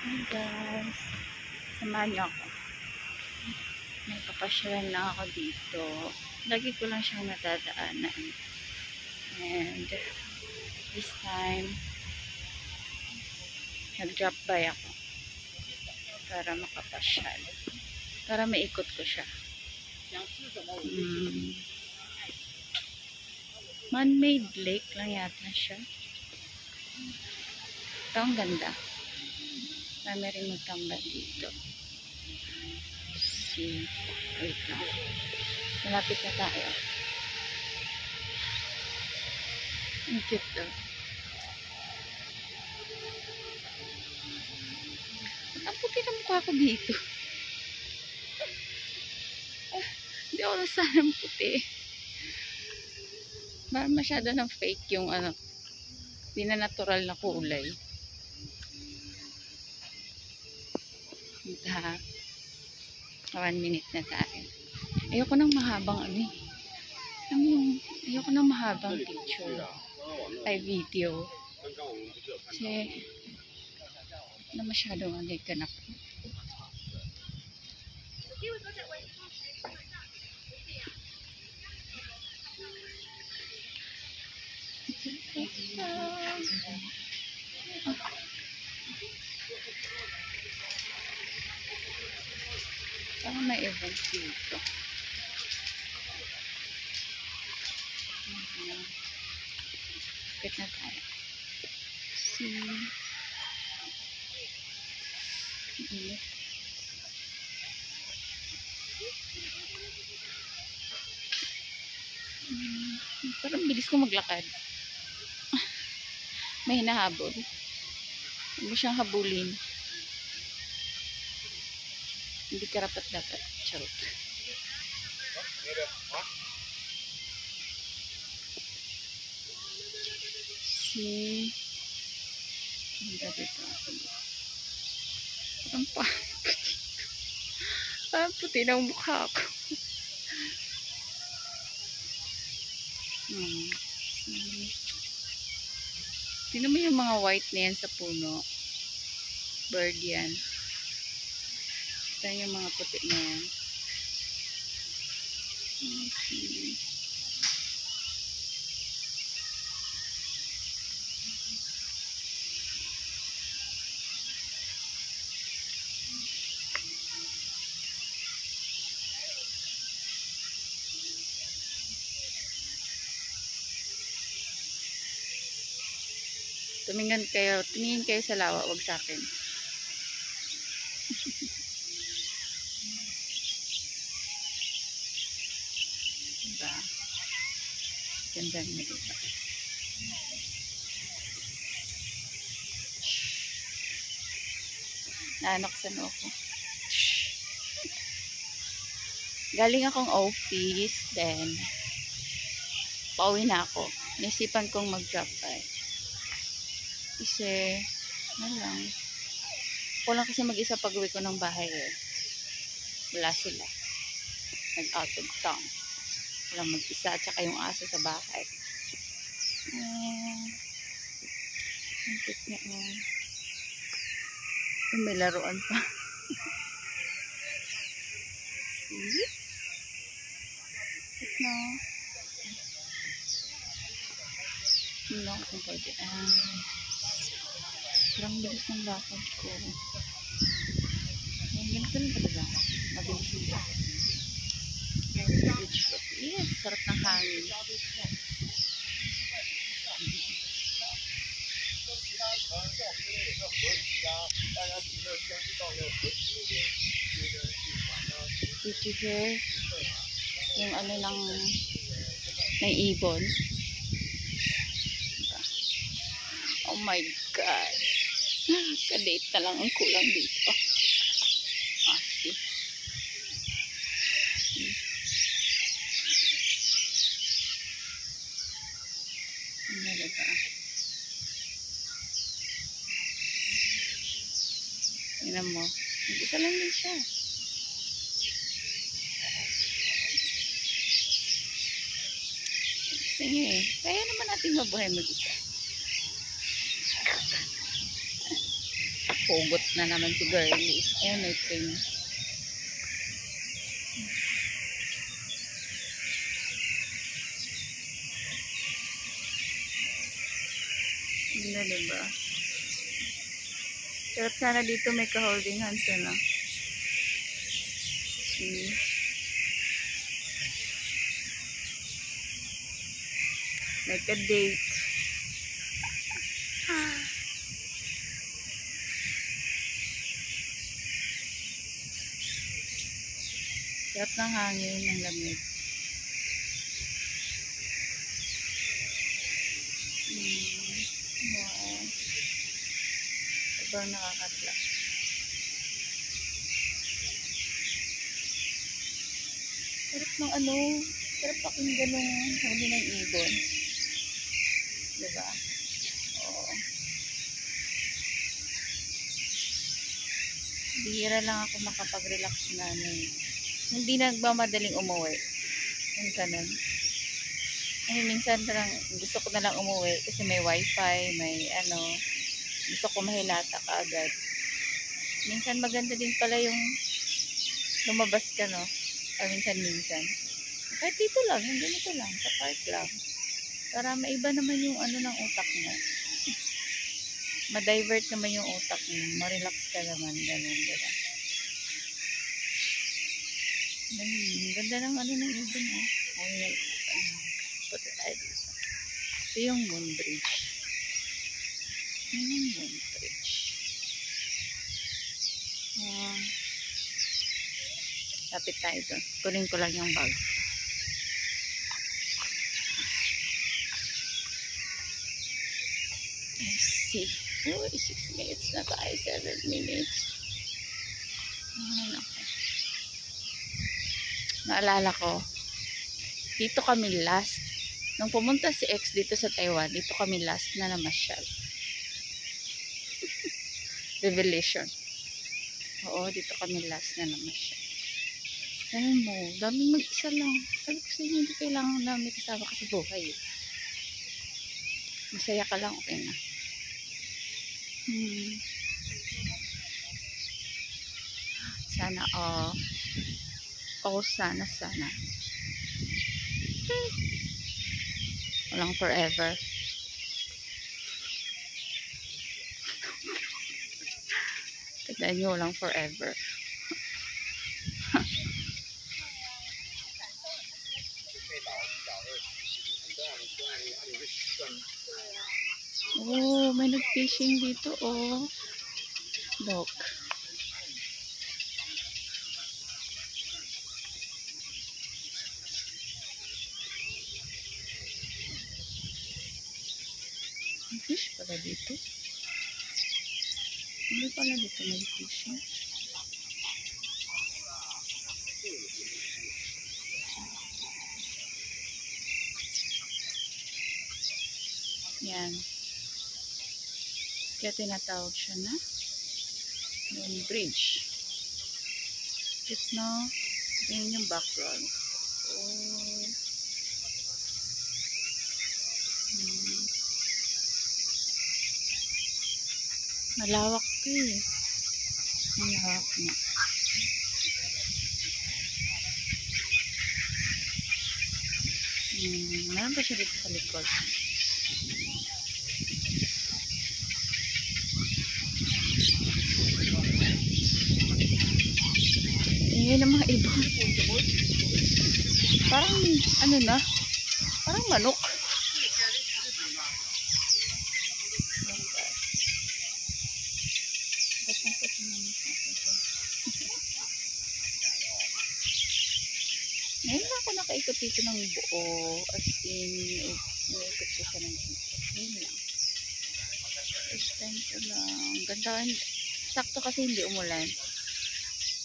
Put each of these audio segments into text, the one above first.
Hi guys, samahan niyo ako. May papasyalan lang ako dito. Lagi ko lang siyang nadadaanan. And this time, nag-drop by ako para makapasyal. Para maikot ko siya. Man-made lake lang yata siya. Ito ang ganda. Marami rin magtambay dito. Wait lang. Malapit na tayo. Ang cute daw. Ang puti na mukha ko dito. Hindi ako nasanang puti. Masyado ng fake yung hindi na natural na kulay. Ha? 1 minute na tayo. Ayoko ng mahabang ayoko ng mahabang picture. Ay video. Kasi na masyadong ganap. Parang may event dito. Kapit na tayo. Parang bilis ko maglakad. May hinahabol. Huwag mo siyang habulin. Hindi karapat dapat. Charot. Hindi dito ako. Parang puti ng mukha ko. Tingnan mo yung mga white na yan sa puno. Bird yan. Ito yung mga puti na yan. Tumingin kayo sa lawa, wag sa akin. Diba? Ganda niya diba? Naanoksan ako. Galing akong office, then pauwi na ako. Naisipan kong mag-drop by. Kasi, ako lang kasi mag-isa pag-uwi ko ng bahay eh. Wala sila. Nag-out of town. Walang mag-isa at saka yung aso sa bahay. Ang cute niya. May laruan pa. See? No. Hindi ako kung pwede. Parang bilis ng lakad ko. Ganito lang talaga. Mabilis nila. Yes, sarap ng hangin. Did you hear yung ng may ibon? Oh my God. Kadate na lang ang kulang dito. See? Ano ba? Tingnan mo. Isa lang din siya. Sige. Kaya naman natin mabuhay mag-isa. Hugot na naman si girly. Ayan, may train. Hindi, diba? Sarap sana dito may ka-holding hands na. See? Like a date. Sarap ng hangin, ng lamig. Wow. Sobrang nakaka-relax. Sarap ng sarap pakinggan ng huli ng ibon. Diba? Oo. Bihira lang ako makapag-relax na hindi nagmamadaling umuwi. Yung ganun. Ay, minsan lang, gusto ko na lang umuwi kasi may wifi, may gusto ko mahilata ka agad. Minsan maganda din pala yung lumabas ka, no? O minsan. Kahit dito lang, yung ganito lang, sa park lang. Para maiba naman yung ng utak mo. Ma-divert naman yung utak mo. Ma-relax ka naman, ganun, diba? Ganda ng ng ibon, oh. Ito yung Moon Bridge. Lapit tayo doon. Kunin ko lang yung bag. Let's see. Uy, 6 minutes na tayo. 7 minutes. Naalala ko, dito kami last. Nung pumunta si X dito sa Taiwan, dito kami last na namasyal. Revelation. Oo, dito kami last na namasyal. Ganun mo, daming mag-isa lang. Sabi ko sa inyo, hindi kailangan na may kasama ka sa buhay. Masaya ka lang, okay na. Sana, sana. Walang forever. Tandaan nyo, walang forever. Oh, may nag-fishing dito, oh. Look. May fish pala dito. Hindi pala dito may fishing. Yan. Kaya tinatawag siya na Moon Bridge. Now, yan yung background. Oh. Malawak to eh. Malawak na. Meron pa siya dito sa likod. Yan ang mga ibon. Parang parang manok. Ngayon na ako nakaikot dito ng buo. As in, naikot ko siya ng dito. Ngayon lang. First time ko lang. Ganda. Sakto kasi hindi umulan.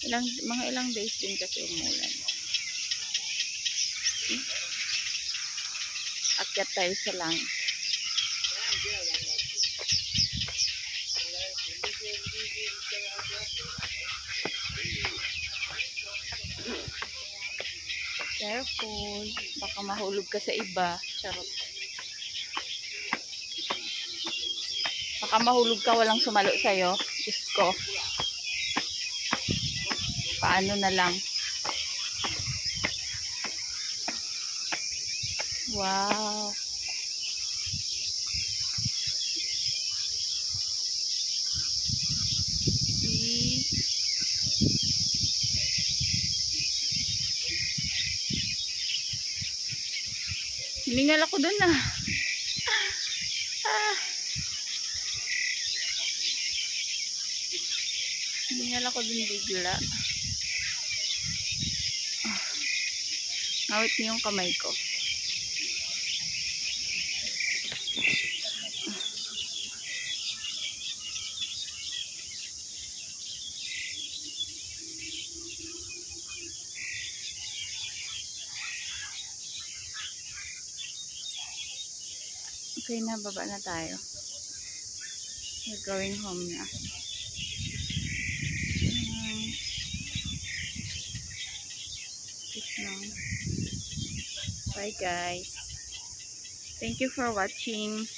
Mga ilang days din kasi umulan. See? Akyat tayo sa langit. Careful. Baka mahulog ka sa iba. Charot. Baka mahulog ka, walang sumalo sa'yo. Diyos ko. Paano na lang. Wow. See? Hiningal ako dun ah. Hiningal ako dun bigla. Ngawit niyo yung kamay ko. Okay na, baba na tayo. We're going home na. Bye guys. Thank you for watching.